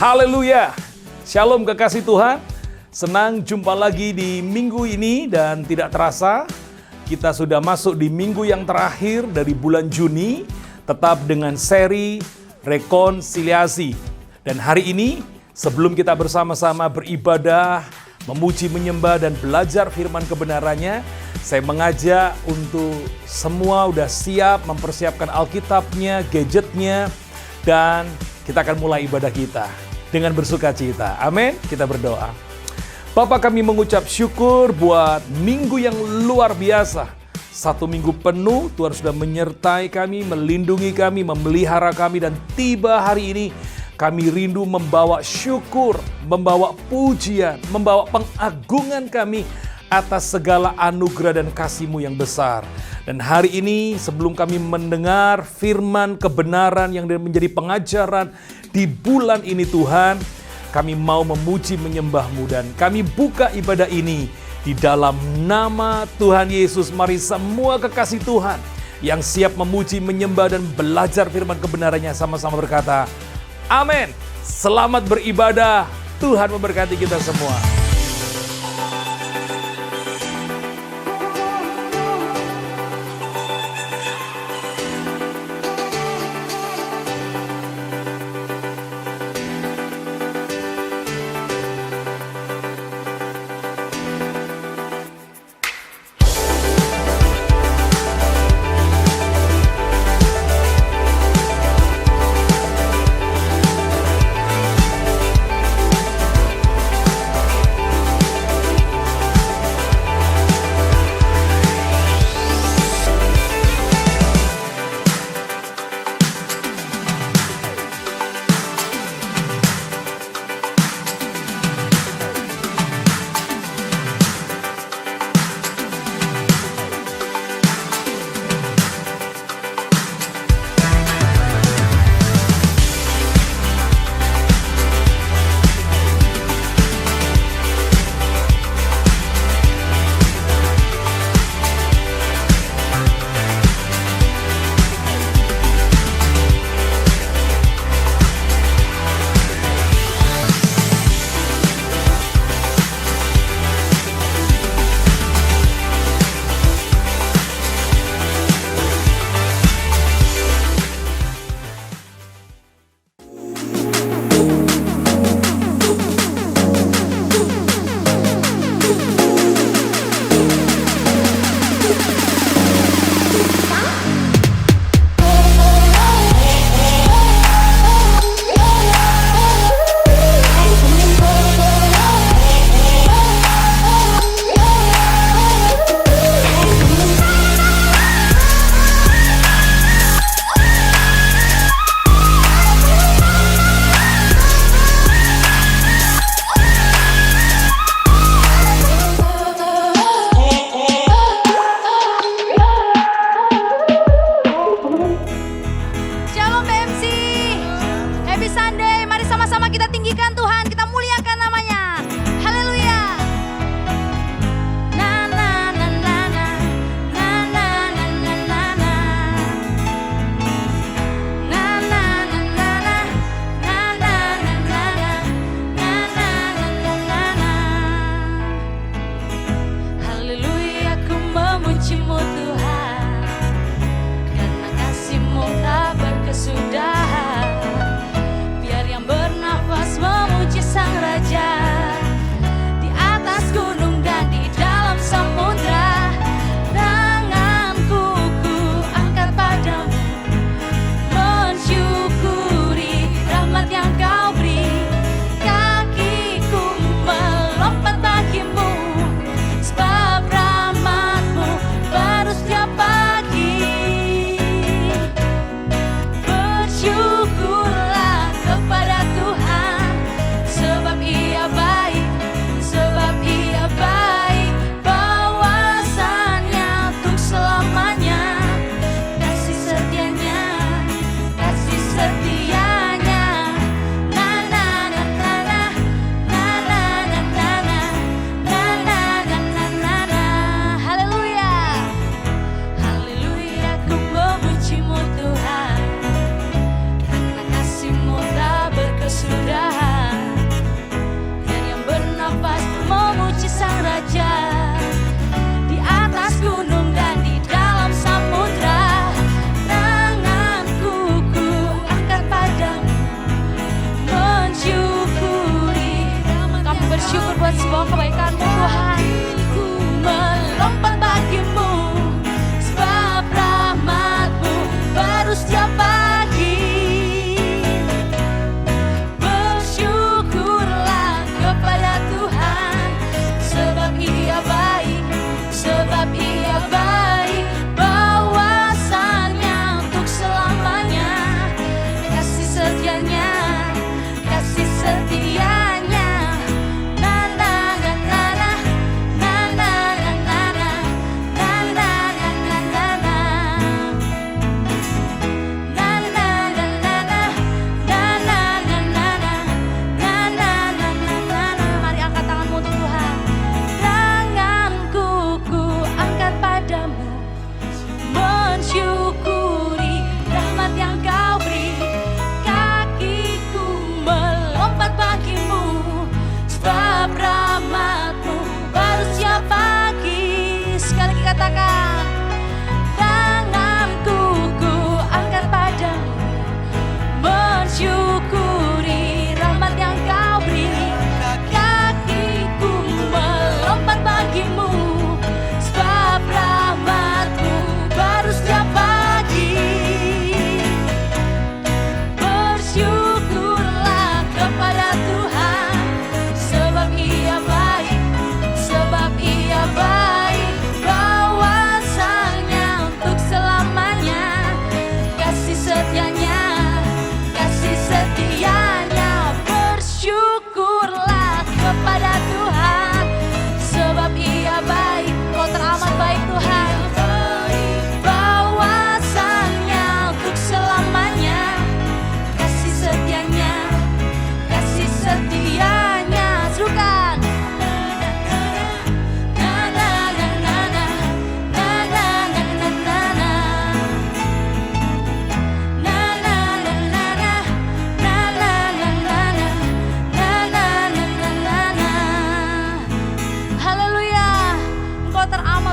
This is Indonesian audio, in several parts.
Haleluya. Shalom kekasih Tuhan. Senang jumpa lagi di minggu ini dan tidak terasa kita sudah masuk di minggu yang terakhir dari bulan Juni, tetap dengan seri rekonsiliasi. Dan hari ini sebelum kita bersama-sama beribadah, memuji, menyembah dan belajar firman kebenarannya, saya mengajak untuk semua udah siap mempersiapkan Alkitabnya, gadgetnya, dan kita akan mulai ibadah kita dengan bersuka cita. Amin. Kita berdoa. Bapa, kami mengucap syukur buat minggu yang luar biasa. 1 minggu penuh Tuhan sudah menyertai kami, melindungi kami, memelihara kami, dan tiba hari ini kami rindu membawa syukur, membawa pujian, membawa pengagungan kami atas segala anugerah dan kasih-Mu yang besar. Dan hari ini sebelum kami mendengar firman kebenaran yang menjadi pengajaran di bulan ini Tuhan, kami mau memuji menyembah-Mu dan kami buka ibadah ini di dalam nama Tuhan Yesus. Mari semua kekasih Tuhan yang siap memuji, menyembah dan belajar firman kebenarannya sama-sama berkata, amin. Selamat beribadah. Tuhan memberkati kita semua.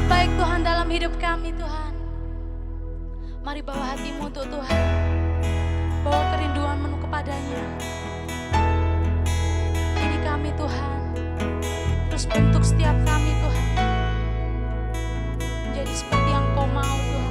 sangat baik Tuhan dalam hidup kami Tuhan. Mari bawa hatimu untuk Tuhan. Bawa kerinduan penuh kepadanya. Ini kami Tuhan. Terus bentuk setiap kami Tuhan. Menjadi seperti yang Kau mau Tuhan.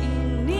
Ini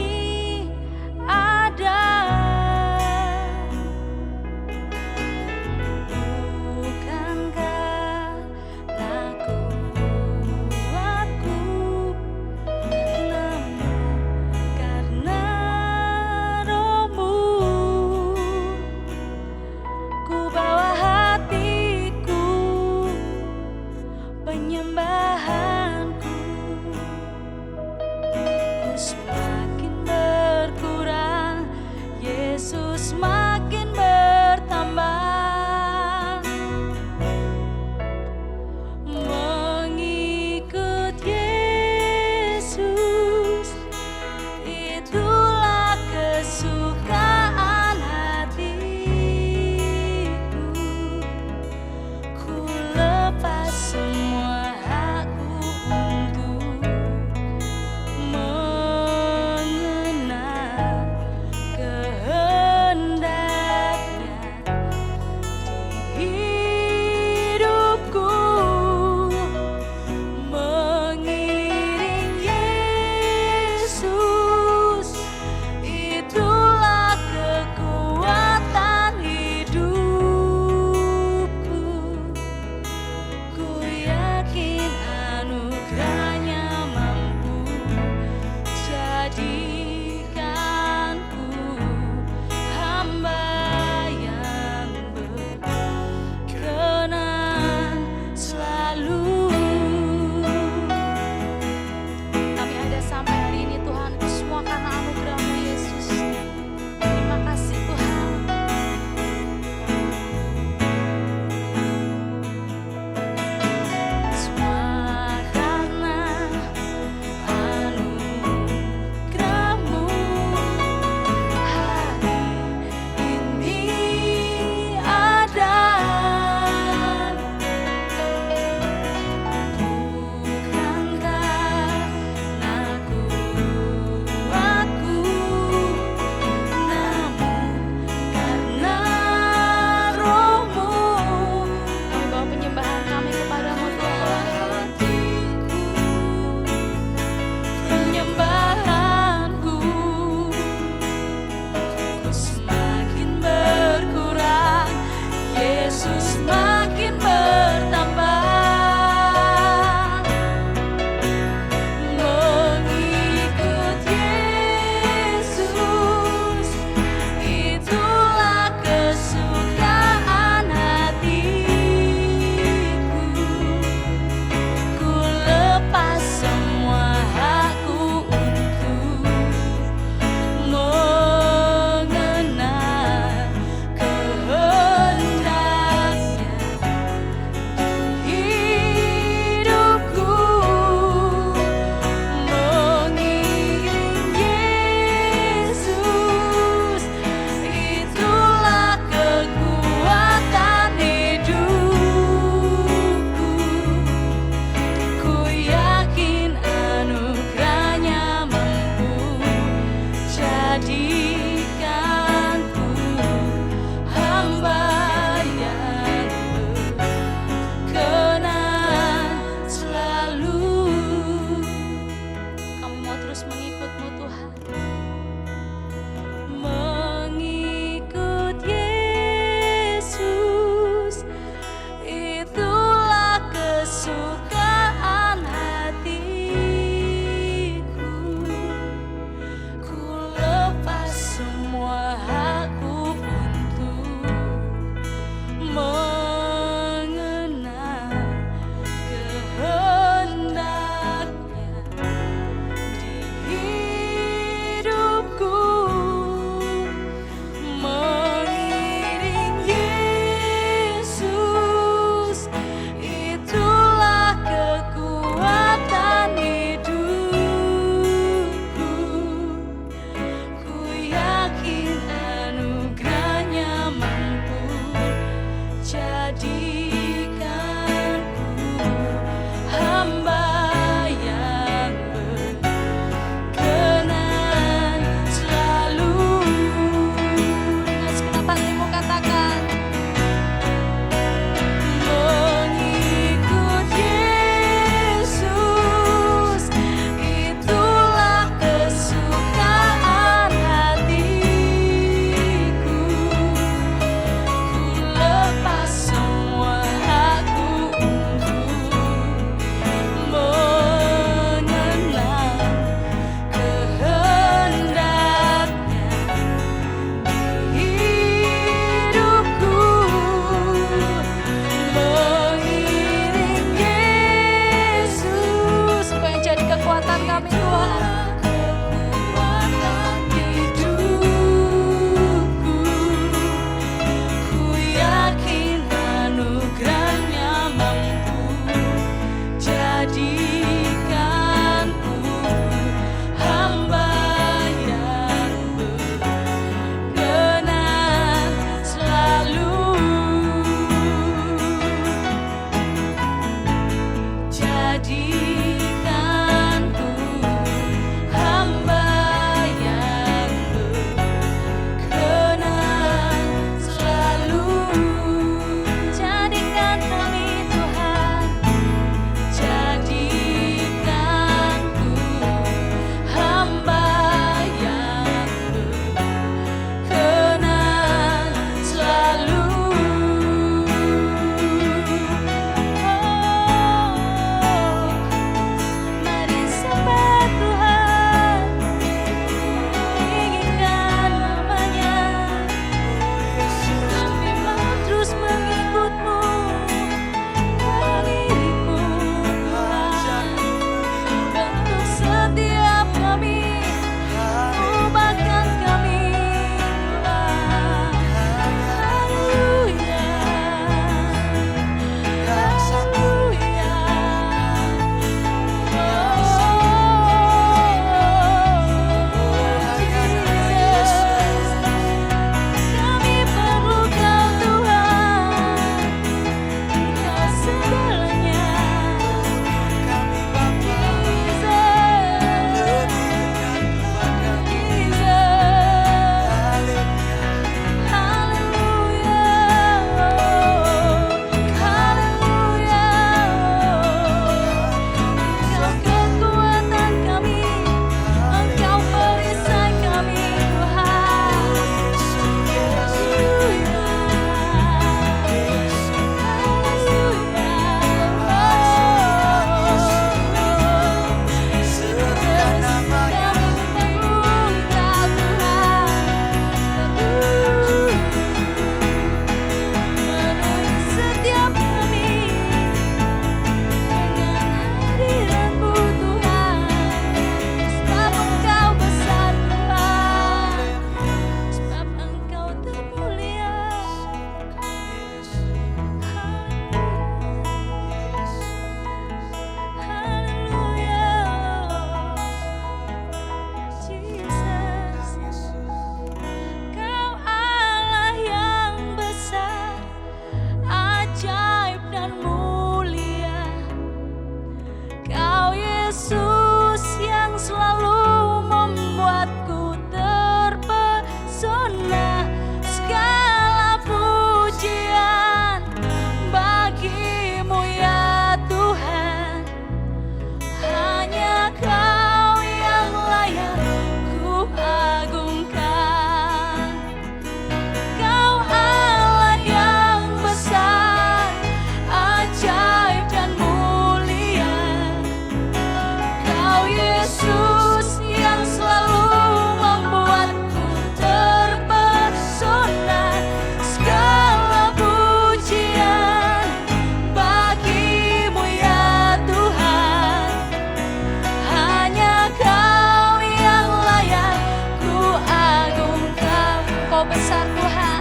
Engkau besar Tuhan.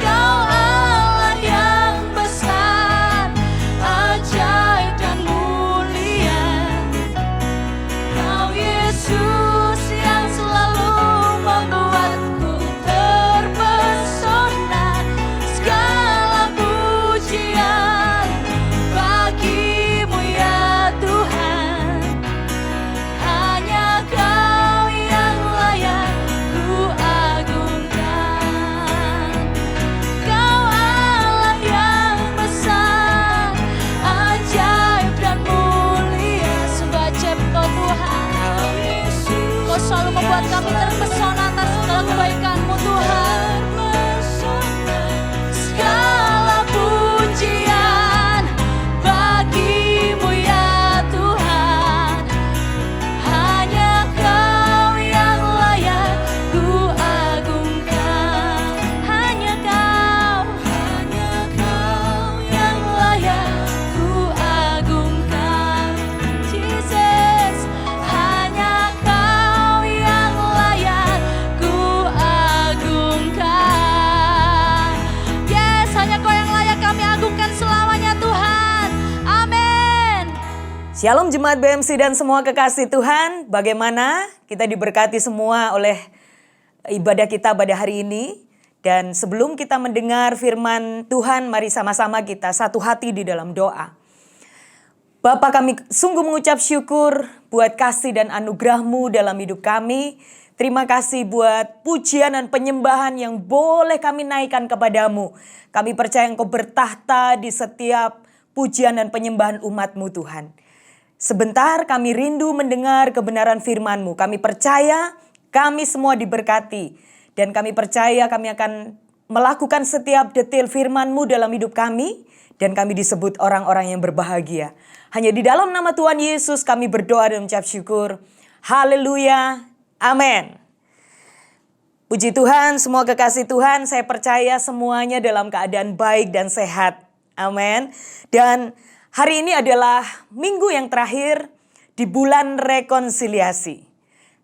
Kau Allah yang besar, ajaib dan mulia. Kau Yesus yang selalu membuatku terpesona. Segala pujian bagimu ya Tuhan. Hanya Kau yang layak ku agungkan. Kau Allah yang besar, ajaib dan mulia. Sembah cipta Tuhan. Kau selalu membuat kami terpesona atas segala kebaikan-Mu Tuhan. Segala pujian bagimu ya Tuhan. Hanya Kau yang layak ku agungkan. Hanya Kau yang layak ku agungkan. Jesus, hanya Kau yang layak ku agungkan. Yes, hanya Kau yang layak kami agungkan selamanya Tuhan. Amin. Shalom Jemaat BMC dan semua kekasih Tuhan. Bagaimana kita diberkati semua oleh ibadah kita pada hari ini. Dan sebelum kita mendengar firman Tuhan, mari sama-sama kita satu hati di dalam doa. Bapa, kami sungguh mengucap syukur buat kasih dan anugerah-Mu dalam hidup kami. Terima kasih buat pujian dan penyembahan yang boleh kami naikkan kepadamu. Kami percaya Engkau bertahta di setiap pujian dan penyembahan umat-Mu Tuhan. Sebentar kami rindu mendengar kebenaran firman-Mu. Kami percaya kami semua diberkati. Dan kami percaya kami akan melakukan setiap detail firman-Mu dalam hidup kami. Dan kami disebut orang-orang yang berbahagia. Hanya di dalam nama Tuhan Yesus kami berdoa dan mengucap syukur. Haleluya. Amin. Puji Tuhan, semua kekasih Tuhan, saya percaya semuanya dalam keadaan baik dan sehat. Amin. Dan hari ini adalah minggu yang terakhir di bulan rekonsiliasi.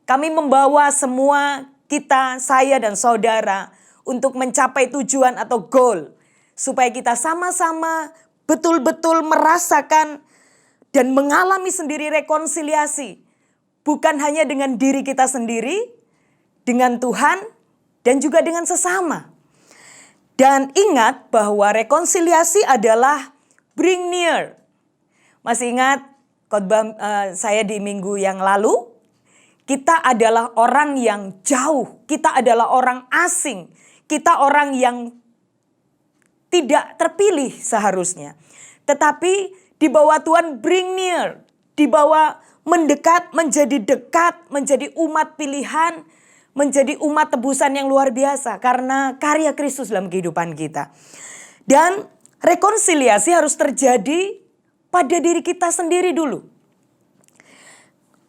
Kami membawa semua kita, saya dan saudara untuk mencapai tujuan atau goal. Supaya kita sama-sama betul-betul merasakan dan mengalami sendiri rekonsiliasi. Bukan hanya dengan diri kita sendiri, dengan Tuhan, dan juga dengan sesama. Dan ingat bahwa rekonsiliasi adalah bring near. Masih ingat khotbah saya di minggu yang lalu? Kita adalah orang yang jauh, kita adalah orang asing, kita orang yang tidak terpilih seharusnya. Tetapi dibawa Tuhan bring near, dibawa mendekat, menjadi dekat, menjadi umat pilihan, menjadi umat tebusan yang luar biasa karena karya Kristus dalam kehidupan kita. Dan rekonsiliasi harus terjadi pada diri kita sendiri dulu.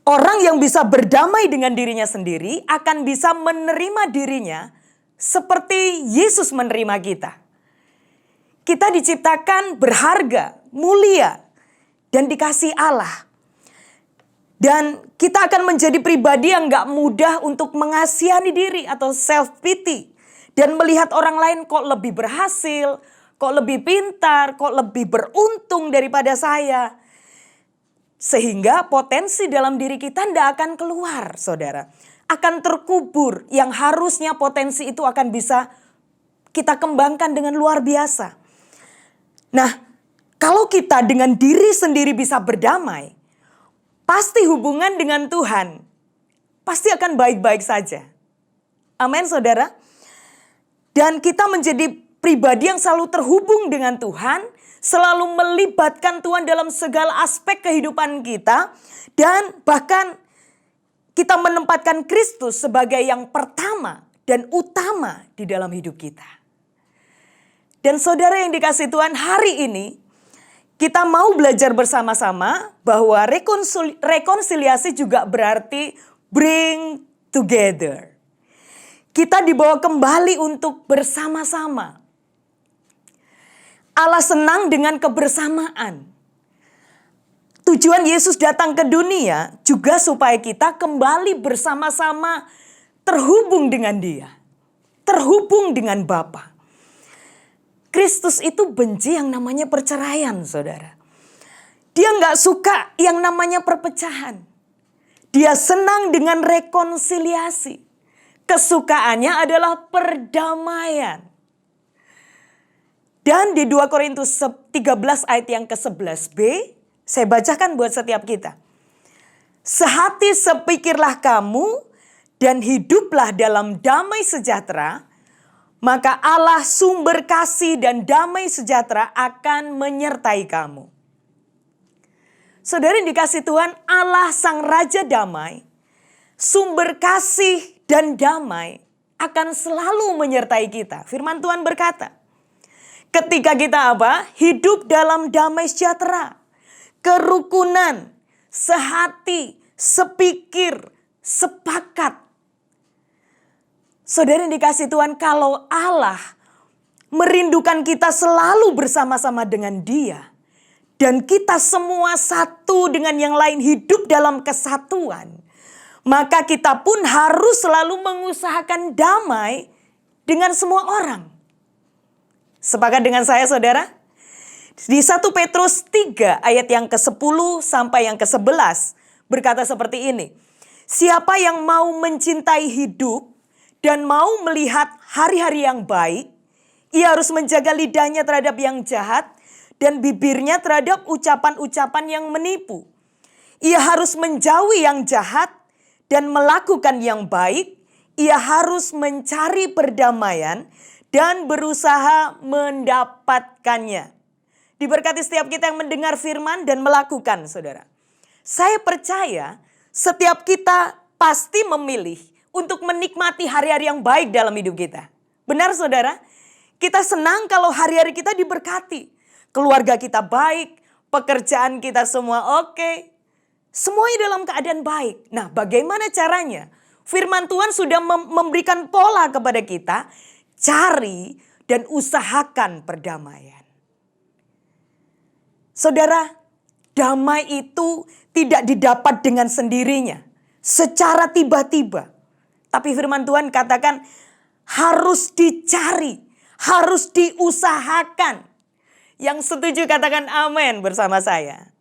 Orang yang bisa berdamai dengan dirinya sendiri akan bisa menerima dirinya seperti Yesus menerima kita. Kita diciptakan berharga, mulia, dan dikasihi Allah. Dan kita akan menjadi pribadi yang gak mudah untuk mengasihani diri atau self pity. Dan melihat orang lain kok lebih berhasil, kok lebih pintar, kok lebih beruntung daripada saya. Sehingga potensi dalam diri kita tidak akan keluar, saudara. Akan terkubur yang harusnya potensi itu akan bisa kita kembangkan dengan luar biasa. Nah, kalau kita dengan diri sendiri bisa berdamai, pasti hubungan dengan Tuhan pasti akan baik-baik saja. Amin, saudara. Dan kita menjadi pribadi yang selalu terhubung dengan Tuhan, selalu melibatkan Tuhan dalam segala aspek kehidupan kita, dan bahkan kita menempatkan Kristus sebagai yang pertama dan utama di dalam hidup kita. Dan saudara yang dikasihi Tuhan, hari ini kita mau belajar bersama-sama bahwa rekonsiliasi juga berarti bring together. Kita dibawa kembali untuk bersama-sama. Allah senang dengan kebersamaan. Tujuan Yesus datang ke dunia juga supaya kita kembali bersama-sama terhubung dengan Dia. terhubung dengan Bapa. Kristus itu benci yang namanya perceraian, saudara. Dia nggak suka yang namanya perpecahan. Dia senang dengan rekonsiliasi. Kesukaannya adalah perdamaian. Dan di 2 Korintus 13 ayat yang ke-11b, saya bacakan buat setiap kita. Sehati sepikirlah kamu dan hiduplah dalam damai sejahtera, maka Allah sumber kasih dan damai sejahtera akan menyertai kamu. Saudara yang dikasih Tuhan, Allah Sang Raja Damai, sumber kasih dan damai akan selalu menyertai kita. Firman Tuhan berkata, ketika kita apa? Hidup dalam damai sejahtera, kerukunan, sehati, sepikir, sepakat. Saudara yang dikasih Tuhan, kalau Allah merindukan kita selalu bersama-sama dengan Dia, dan kita semua satu dengan yang lain hidup dalam kesatuan, maka kita pun harus selalu mengusahakan damai dengan semua orang. Sepakat dengan saya, saudara? Di 1 Petrus 3 ayat yang ke-10 sampai yang ke-11 berkata seperti ini. Siapa yang mau mencintai hidup dan mau melihat hari-hari yang baik, ia harus menjaga lidahnya terhadap yang jahat dan bibirnya terhadap ucapan-ucapan yang menipu. Ia harus menjauhi yang jahat dan melakukan yang baik. Ia harus mencari perdamaian dan berusaha mendapatkannya. Diberkati setiap kita yang mendengar firman dan melakukan, saudara. Saya percaya setiap kita pasti memilih untuk menikmati hari-hari yang baik dalam hidup kita. Benar, saudara? Kita senang kalau hari-hari kita diberkati. Keluarga kita baik, pekerjaan kita semua oke. Semuanya dalam keadaan baik. Nah, bagaimana caranya? Firman Tuhan sudah memberikan pola kepada kita. Cari dan usahakan perdamaian. Saudara, damai itu tidak didapat dengan sendirinya, secara tiba-tiba. Tapi firman Tuhan katakan harus dicari, harus diusahakan. Yang setuju katakan amin bersama saya.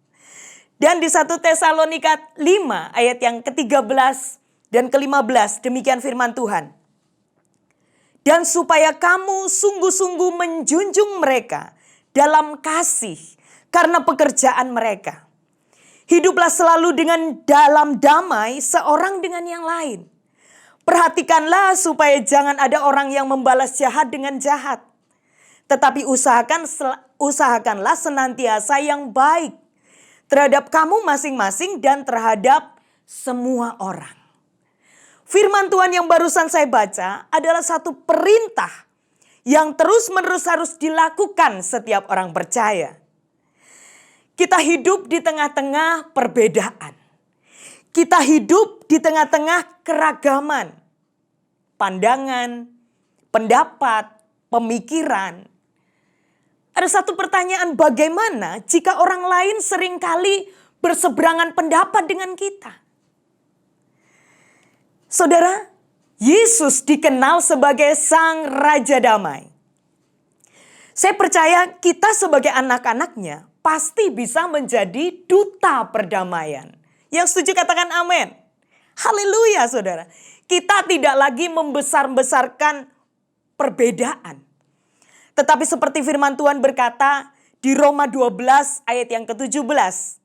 Dan di 1 Tesalonika 5 ayat yang ke-13 dan ke-15 demikian firman Tuhan. Dan supaya kamu sungguh-sungguh menjunjung mereka dalam kasih karena pekerjaan mereka. Hiduplah selalu dengan dalam damai seorang dengan yang lain. Perhatikanlah supaya jangan ada orang yang membalas jahat dengan jahat. Tetapi usahakanlah senantiasa yang baik terhadap kamu masing-masing dan terhadap semua orang. Firman Tuhan yang barusan saya baca adalah satu perintah yang terus-menerus harus dilakukan setiap orang percaya. Kita hidup di tengah-tengah perbedaan. Kita hidup di tengah-tengah keragaman. Pandangan, pendapat, pemikiran. Ada satu pertanyaan, bagaimana jika orang lain seringkali berseberangan pendapat dengan kita? Saudara, Yesus dikenal sebagai Sang Raja Damai. Saya percaya kita sebagai anak-anaknya pasti bisa menjadi duta perdamaian. Yang setuju katakan amin. Haleluya, saudara. Kita tidak lagi membesar-besarkan perbedaan. Tetapi seperti firman Tuhan berkata di Roma 12 ayat yang ke-17.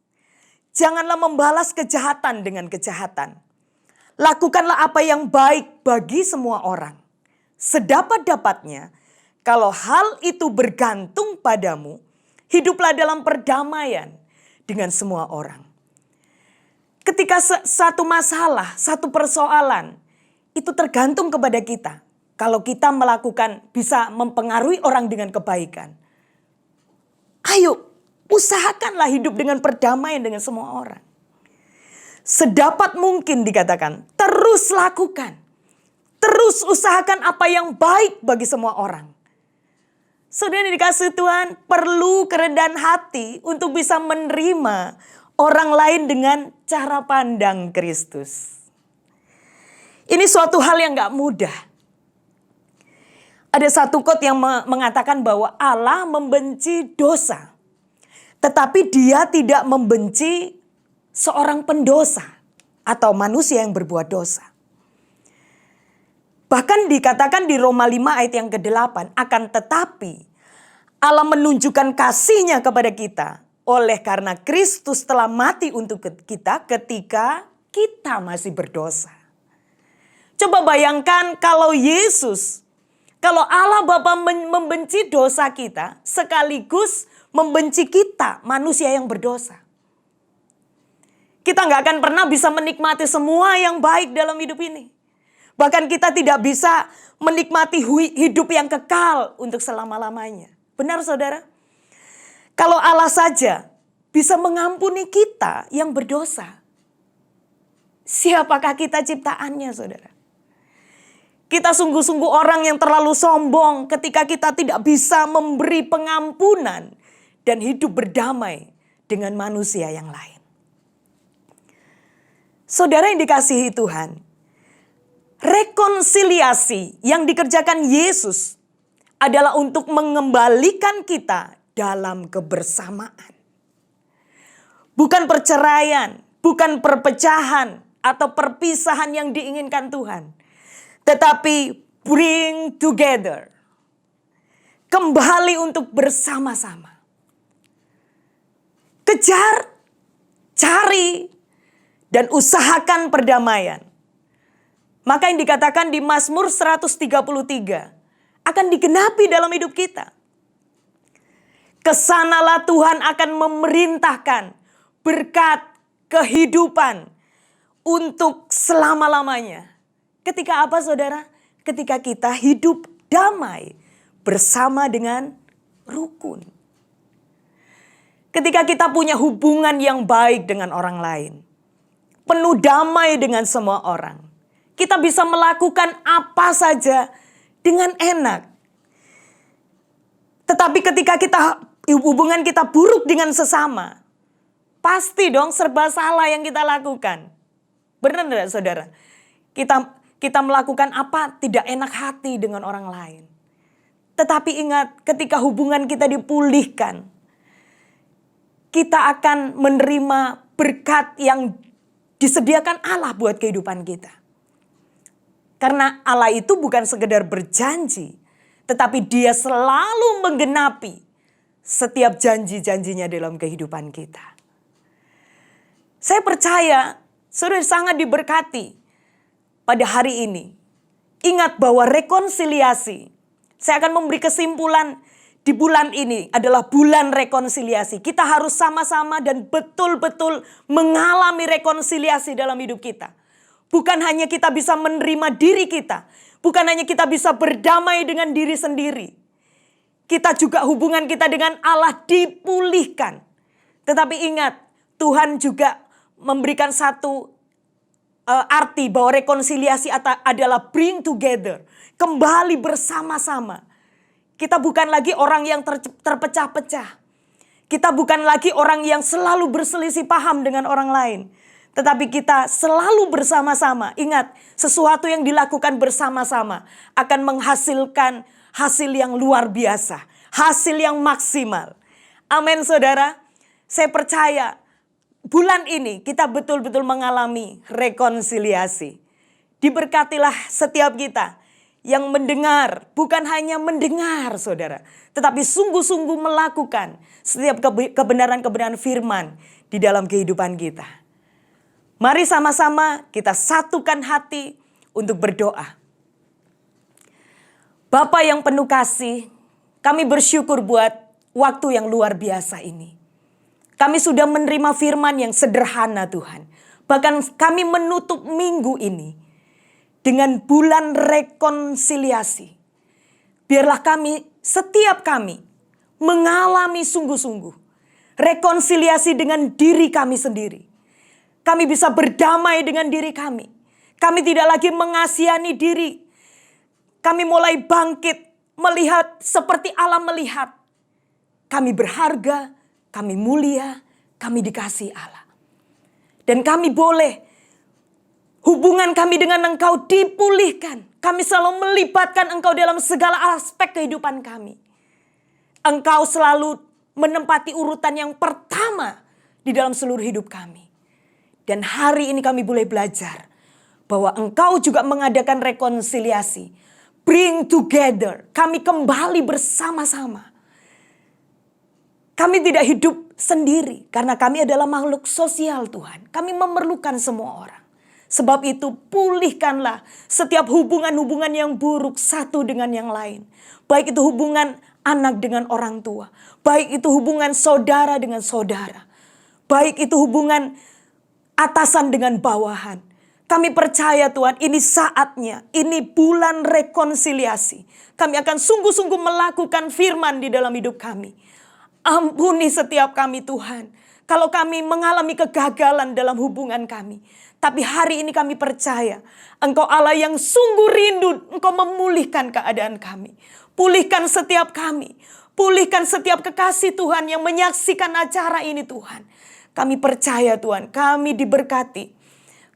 Janganlah membalas kejahatan dengan kejahatan. Lakukanlah apa yang baik bagi semua orang. Sedapat-dapatnya, kalau hal itu bergantung padamu, hiduplah dalam perdamaian dengan semua orang. Ketika satu masalah, satu persoalan, itu tergantung kepada kita. Kalau kita melakukan, bisa mempengaruhi orang dengan kebaikan. Ayo, usahakanlah hidup dengan perdamaian dengan semua orang. Sedapat mungkin dikatakan, terus lakukan. Terus usahakan apa yang baik bagi semua orang. Saudara yang dikasih Tuhan, perlu kerendahan hati untuk bisa menerima orang lain dengan cara pandang Kristus. Ini suatu hal yang gak mudah. Ada satu quote yang mengatakan bahwa Allah membenci dosa, tetapi Dia tidak membenci seorang pendosa atau manusia yang berbuat dosa. Bahkan dikatakan di Roma 5 ayat yang ke-8, akan tetapi Allah menunjukkan kasih-Nya kepada kita oleh karena Kristus telah mati untuk kita ketika kita masih berdosa. Coba bayangkan kalau Allah Bapa membenci dosa kita sekaligus membenci kita manusia yang berdosa. Kita nggak akan pernah bisa menikmati semua yang baik dalam hidup ini. Bahkan kita tidak bisa menikmati hidup yang kekal untuk selama-lamanya. Benar saudara? Kalau Allah saja bisa mengampuni kita yang berdosa, siapakah kita ciptaannya saudara? Kita sungguh-sungguh orang yang terlalu sombong ketika kita tidak bisa memberi pengampunan dan hidup berdamai dengan manusia yang lain. Saudara yang dikasihi Tuhan, rekonsiliasi yang dikerjakan Yesus adalah untuk mengembalikan kita dalam kebersamaan. Bukan perceraian, bukan perpecahan atau perpisahan yang diinginkan Tuhan. Tetapi bring together. Kembali untuk bersama-sama. Kejar, cari, dan usahakan perdamaian. Maka yang dikatakan di Mazmur 133 akan digenapi dalam hidup kita. Kesanalah Tuhan akan memerintahkan berkat kehidupan untuk selama-lamanya. Ketika apa saudara? Ketika kita hidup damai bersama dengan rukun. Ketika kita punya hubungan yang baik dengan orang lain. Penuh damai dengan semua orang. Kita bisa melakukan apa saja dengan enak. Tetapi ketika hubungan kita buruk dengan sesama. Pasti dong serba salah yang kita lakukan. Benar tidak saudara? Kita melakukan apa tidak enak hati dengan orang lain. Tetapi ingat ketika hubungan kita dipulihkan. Kita akan menerima berkat yang disediakan Allah buat kehidupan kita. Karena Allah itu bukan sekedar berjanji. Tetapi Dia selalu menggenapi setiap janji-janjinya dalam kehidupan kita. Saya percaya saudara sangat diberkati pada hari ini. Ingat bahwa rekonsiliasi. Saya akan memberi kesimpulan di bulan ini adalah bulan rekonsiliasi. Kita harus sama-sama dan betul-betul mengalami rekonsiliasi dalam hidup kita. Bukan hanya kita bisa menerima diri kita. Bukan hanya kita bisa berdamai dengan diri sendiri. Kita juga hubungan kita dengan Allah dipulihkan. Tetapi ingat, Tuhan juga memberikan satu arti bahwa rekonsiliasi adalah bring together. Kembali bersama-sama. Kita bukan lagi orang yang terpecah-pecah. Kita bukan lagi orang yang selalu berselisih paham dengan orang lain. Tetapi kita selalu bersama-sama. Ingat, sesuatu yang dilakukan bersama-sama akan menghasilkan hasil yang luar biasa. Hasil yang maksimal. Amin saudara. Saya percaya bulan ini kita betul-betul mengalami rekonsiliasi. Diberkatilah setiap kita yang mendengar, bukan hanya mendengar saudara. Tetapi sungguh-sungguh melakukan setiap kebenaran-kebenaran firman di dalam kehidupan kita. Mari sama-sama kita satukan hati untuk berdoa. Bapa yang penuh kasih, kami bersyukur buat waktu yang luar biasa ini. Kami sudah menerima firman yang sederhana Tuhan. Bahkan kami menutup minggu ini dengan bulan rekonsiliasi. Biarlah setiap kami mengalami sungguh-sungguh rekonsiliasi dengan diri kami sendiri. Kami bisa berdamai dengan diri kami. Kami tidak lagi mengasihani diri. Kami mulai bangkit melihat seperti Allah melihat. Kami berharga, kami mulia, kami dikasihi Allah. Dan kami boleh hubungan kami dengan Engkau dipulihkan. Kami selalu melibatkan Engkau dalam segala aspek kehidupan kami. Engkau selalu menempati urutan yang pertama di dalam seluruh hidup kami. Dan hari ini kami boleh belajar bahwa Engkau juga mengadakan rekonsiliasi. Bring together. Kami kembali bersama-sama. Kami tidak hidup sendiri karena kami adalah makhluk sosial Tuhan. Kami memerlukan semua orang. Sebab itu pulihkanlah setiap hubungan-hubungan yang buruk satu dengan yang lain. Baik itu hubungan anak dengan orang tua. Baik itu hubungan saudara dengan saudara. Baik itu hubungan atasan dengan bawahan. Kami percaya Tuhan, ini saatnya, ini bulan rekonsiliasi. Kami akan sungguh-sungguh melakukan firman di dalam hidup kami. Ampuni setiap kami Tuhan. Kalau kami mengalami kegagalan dalam hubungan kami. Tapi hari ini kami percaya Engkau Allah yang sungguh rindu. Engkau memulihkan keadaan kami. Pulihkan setiap kami. Pulihkan setiap kekasih Tuhan yang menyaksikan acara ini Tuhan. Kami percaya Tuhan, kami diberkati.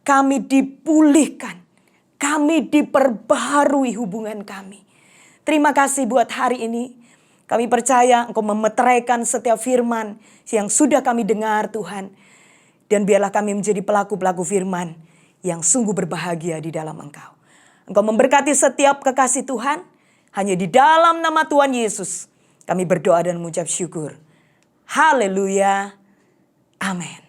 Kami dipulihkan. Kami diperbaharui hubungan kami. Terima kasih buat hari ini. Kami percaya Engkau memeteraikan setiap firman yang sudah kami dengar Tuhan. Dan biarlah kami menjadi pelaku-pelaku firman yang sungguh berbahagia di dalam Engkau. Engkau memberkati setiap kekasih Tuhan. Hanya di dalam nama Tuhan Yesus kami berdoa dan mengucap syukur. Haleluya. Amin.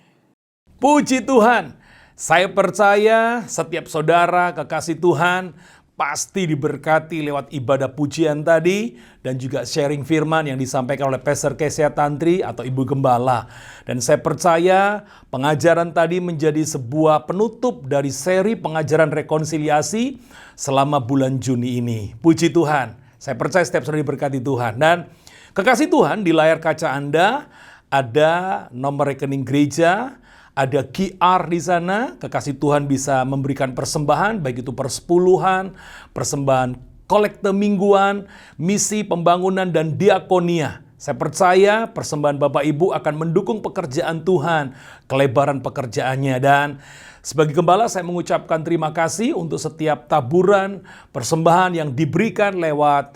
Puji Tuhan. Saya percaya setiap saudara kekasih Tuhan pasti diberkati lewat ibadah pujian tadi dan juga sharing firman yang disampaikan oleh Pastor Kesia Tantri atau Ibu Gembala. Dan saya percaya pengajaran tadi menjadi sebuah penutup dari seri pengajaran rekonsiliasi selama bulan Juni ini. Puji Tuhan. Saya percaya setiap saudara diberkati Tuhan. Dan kekasih Tuhan, di layar kaca Anda ada nomor rekening gereja. Ada QR di sana, kekasih Tuhan bisa memberikan persembahan, baik itu persepuluhan, persembahan kolekte mingguan, misi pembangunan dan diakonia. Saya percaya persembahan Bapak Ibu akan mendukung pekerjaan Tuhan, kelebaran pekerjaannya. Dan sebagai gembala saya mengucapkan terima kasih untuk setiap taburan, persembahan yang diberikan lewat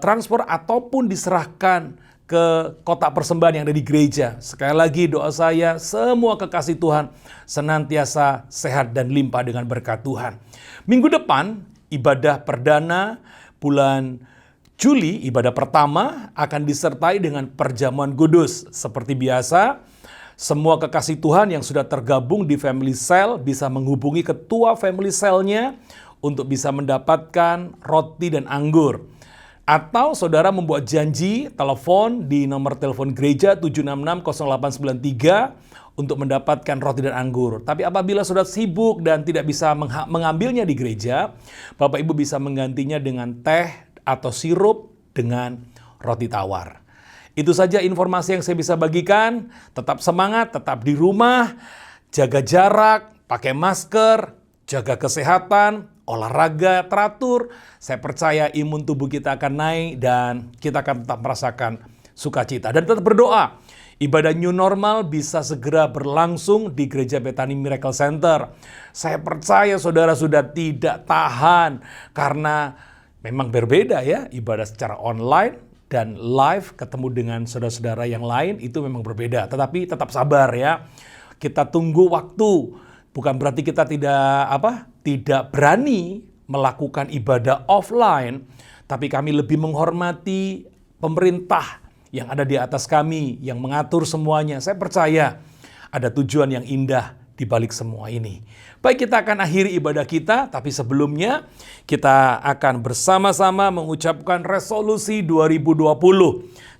transfer ataupun diserahkan ke kotak persembahan yang ada di gereja. Sekali lagi doa saya, semua kekasih Tuhan senantiasa sehat dan limpah dengan berkat Tuhan. Minggu depan, ibadah perdana bulan Juli, ibadah pertama akan disertai dengan perjamuan kudus. Seperti biasa, semua kekasih Tuhan yang sudah tergabung di Family Cell bisa menghubungi ketua Family Cell-nya untuk bisa mendapatkan roti dan anggur. Atau saudara membuat janji telepon di nomor telepon gereja 7660893 untuk mendapatkan roti dan anggur. Tapi apabila saudara sibuk dan tidak bisa mengambilnya di gereja, Bapak Ibu bisa menggantinya dengan teh atau sirup dengan roti tawar. Itu saja informasi yang saya bisa bagikan. Tetap semangat, tetap di rumah, jaga jarak, pakai masker, jaga kesehatan, olahraga teratur. Saya percaya imun tubuh kita akan naik dan kita akan tetap merasakan sukacita. Dan tetap berdoa, ibadah new normal bisa segera berlangsung di Gereja Bethany Miracle Center. Saya percaya saudara sudah tidak tahan karena memang berbeda ya, ibadah secara online dan live ketemu dengan saudara-saudara yang lain itu memang berbeda. Tetapi tetap sabar ya. Kita tunggu waktu. Bukan berarti kita tidak berani melakukan ibadah offline, tapi kami lebih menghormati pemerintah yang ada di atas kami, yang mengatur semuanya. Saya percaya ada tujuan yang indah di balik semua ini. Baik, kita akan akhiri ibadah kita, tapi sebelumnya kita akan bersama-sama mengucapkan resolusi 2020.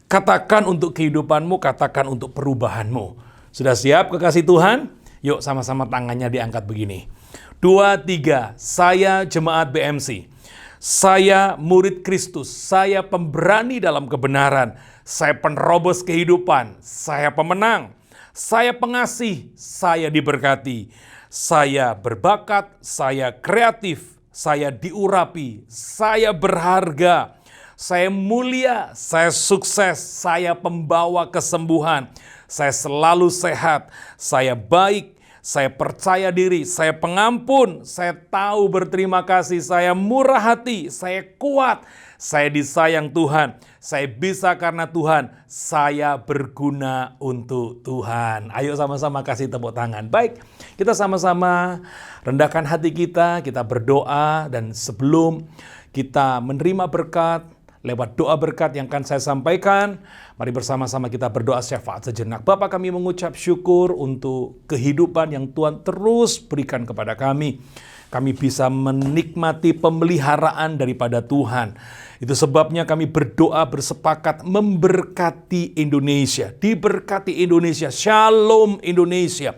Katakan untuk kehidupanmu, katakan untuk perubahanmu. Sudah siap kekasih Tuhan? Yuk sama-sama tangannya diangkat begini. 2, 3, saya jemaat BMC. Saya murid Kristus, saya pemberani dalam kebenaran, saya penerobos kehidupan, saya pemenang, saya pengasih, saya diberkati, saya berbakat, saya kreatif, saya diurapi, saya berharga, saya mulia, saya sukses, saya pembawa kesembuhan, saya selalu sehat, saya baik, saya percaya diri, saya pengampun, saya tahu berterima kasih, saya murah hati, saya kuat, saya disayang Tuhan, saya bisa karena Tuhan, saya berguna untuk Tuhan. Ayo sama-sama kasih tepuk tangan. Baik, kita sama-sama rendahkan hati kita berdoa, dan sebelum kita menerima berkat, lewat doa berkat yang akan saya sampaikan, mari bersama-sama kita berdoa syafaat sejenak. Bapa, kami mengucap syukur untuk kehidupan yang Tuhan terus berikan kepada kami. Kami bisa menikmati pemeliharaan daripada Tuhan. Itu sebabnya kami berdoa bersepakat memberkati Indonesia. Diberkati Indonesia, shalom Indonesia.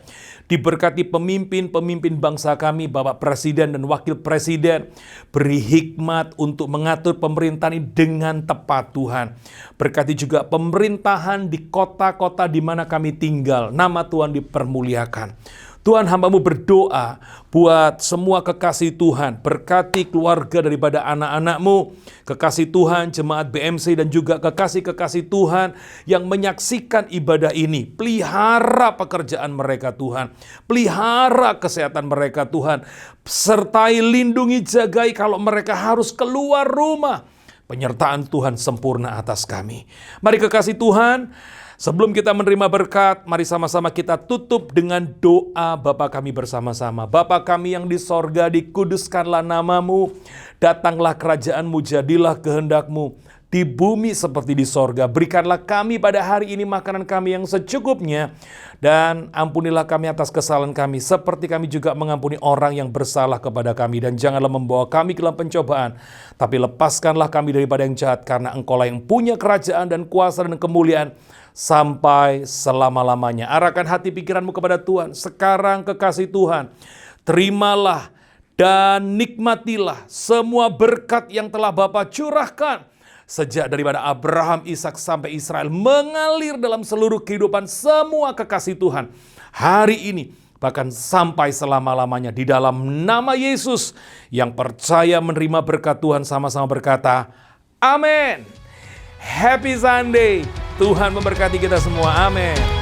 Diberkati pemimpin-pemimpin bangsa kami, Bapak Presiden dan Wakil Presiden. Beri hikmat untuk mengatur pemerintahan ini dengan tepat Tuhan. Berkati juga pemerintahan di kota-kota di mana kami tinggal. Nama Tuhan dipermuliakan. Tuhan, hamba-Mu berdoa buat semua kekasih Tuhan. Berkati keluarga daripada anak-anak-Mu. Kekasih Tuhan, jemaat BMC dan juga kekasih-kekasih Tuhan yang menyaksikan ibadah ini. Pelihara pekerjaan mereka Tuhan. Pelihara kesehatan mereka Tuhan. Sertai, lindungi, jagai kalau mereka harus keluar rumah. Penyertaan Tuhan sempurna atas kami. Mari kekasih Tuhan, sebelum kita menerima berkat, mari sama-sama kita tutup dengan doa Bapa kami bersama-sama. Bapa kami yang di sorga, dikuduskanlah nama-Mu, datanglah kerajaan-Mu, jadilah kehendak-Mu, di bumi seperti di sorga. Berikanlah kami pada hari ini makanan kami yang secukupnya, dan ampunilah kami atas kesalahan kami, seperti kami juga mengampuni orang yang bersalah kepada kami. Dan janganlah membawa kami ke dalam pencobaan, tapi lepaskanlah kami daripada yang jahat, karena Engkau-lah yang punya kerajaan dan kuasa dan kemuliaan sampai selama-lamanya. Arahkan hati pikiranmu kepada Tuhan. Sekarang kekasih Tuhan, terimalah dan nikmatilah semua berkat yang telah Bapa curahkan sejak daripada Abraham, Ishak sampai Israel, mengalir dalam seluruh kehidupan semua kekasih Tuhan hari ini, bahkan sampai selama-lamanya. Di dalam nama Yesus yang percaya menerima berkat Tuhan, sama-sama berkata, amin. Happy Sunday. Tuhan memberkati kita semua. Amin.